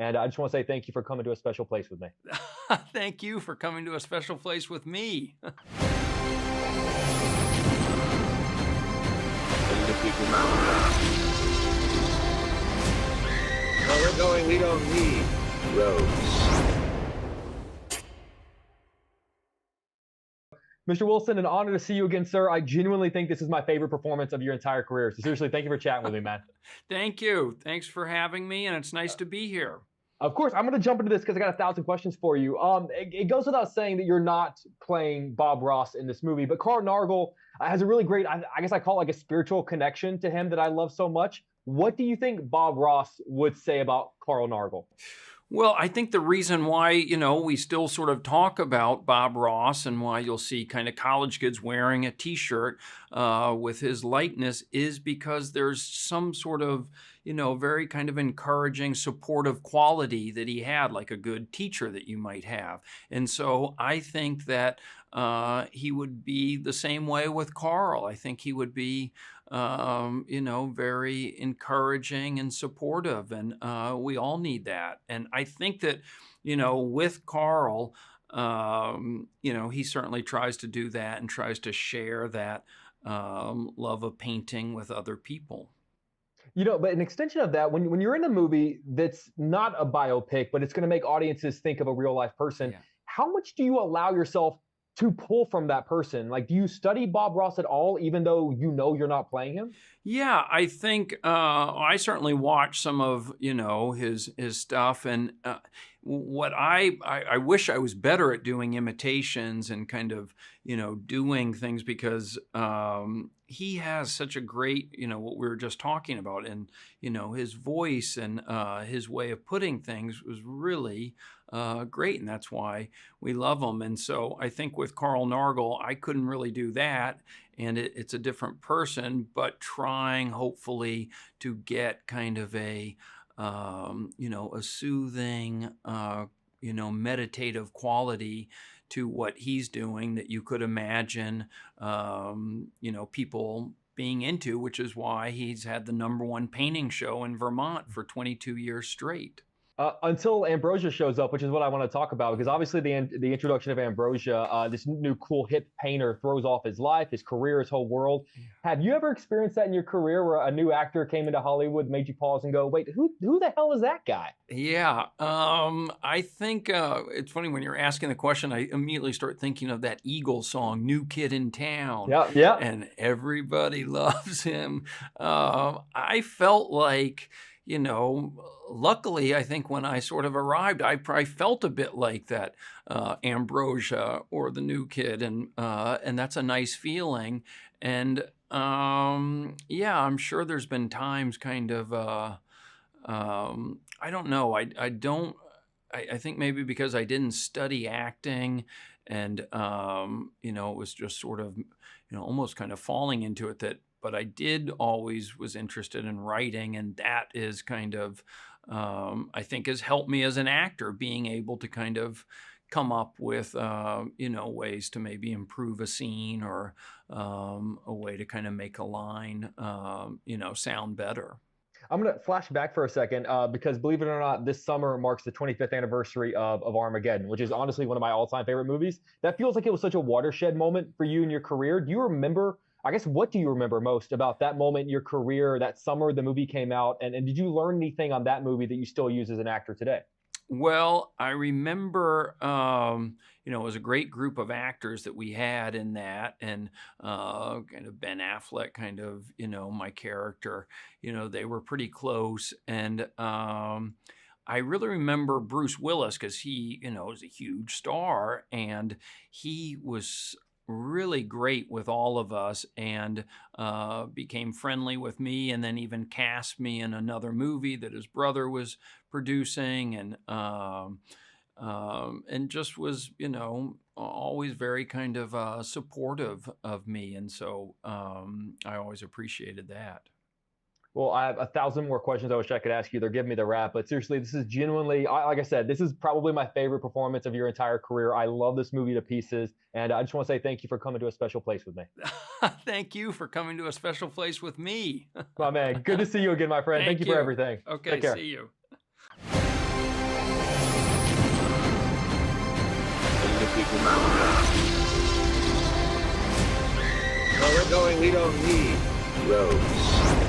And I just want to say thank you for coming to a special place with me. Thank you for coming to a special place with me. Where we're going, we don't need roads. Mr. Wilson, an honor to see you again, sir. I genuinely think this is my favorite performance of your entire career. So seriously, thank you for chatting with me, man. Thank you. Thanks for having me, and it's nice to be here. Of course, I'm going to jump into this because I got 1,000 questions for you. It goes without saying that you're not playing Bob Ross in this movie, but Carl Nargle has a really great, I guess I call it like a spiritual connection to him that I love so much. What do you think Bob Ross would say about Carl Nargle? Well, I think the reason why, we still sort of talk about Bob Ross and why you'll see kind of college kids wearing a T-shirt with his likeness is because there's some sort of, very kind of encouraging, supportive quality that he had, like a good teacher that you might have. And so I think that he would be the same way with Carl. I think he would be, very encouraging and supportive. And we all need that. And I think that, with Carl, he certainly tries to do that and tries to share that love of painting with other people. But an extension of that, when you're in a movie that's not a biopic, but it's going to make audiences think of a real life person, Yeah. how much do you allow yourself to pull from that person? Like, do you study Bob Ross at all, even though you're not playing him? Yeah, I think I certainly watched some of his stuff, and what I wish I was better at doing imitations and kind of doing things because he has such a great what we were just talking about, and his voice and his way of putting things was really great, and that's why we love him. And so I think with Carl Nargle, I couldn't really do that, and it's a different person, but trying hopefully to get kind of a soothing, meditative quality to what he's doing that you could imagine, people being into, which is why he's had the #1 painting show in Vermont for 22 years straight. Until Ambrosia shows up, which is what I want to talk about, because obviously the introduction of Ambrosia, this new cool hip painter, throws off his life, his career, his whole world. Have you ever experienced that in your career where a new actor came into Hollywood, made you pause and go, wait, who the hell is that guy? Yeah, I think it's funny when you're asking the question, I immediately start thinking of that Eagles song, New Kid in Town. Yeah, yeah. And everybody loves him. I felt like, luckily, I think when I sort of arrived, I felt a bit like that Ambrosia or the new kid, and that's a nice feeling. And yeah, I'm sure there's been times kind of, I don't know, I think maybe because I didn't study acting, and it was just sort of, almost kind of falling into it but I did always was interested in writing, and that is kind of, I think has helped me as an actor, being able to kind of come up with, ways to maybe improve a scene or a way to kind of make a line, sound better. I'm going to flash back for a second because, believe it or not, this summer marks the 25th anniversary of Armageddon, which is honestly one of my all-time favorite movies. That feels like it was such a watershed moment for you in your career. Do you remember, I guess, what do you remember most about that moment in your career, that summer the movie came out? And did you learn anything on that movie that you still use as an actor today? Well, I remember, it was a great group of actors that we had in that, and kind of Ben Affleck, kind of, my character, they were pretty close. And I really remember Bruce Willis because he, was a huge star, and he was really great with all of us, and became friendly with me, and then even cast me in another movie that his brother was producing, and just was, always very kind of supportive of me, and so I always appreciated that. Well, I have 1,000 more questions I wish I could ask you. They're giving me the wrap, but seriously, this is genuinely, like I said, this is probably my favorite performance of your entire career. I love this movie to pieces, and I just want to say thank you for coming to a special place with me. Thank you for coming to a special place with me. My man, good to see you again, my friend. Thank you for everything. Okay, Take care. see you. Where we're going, we don't need roads.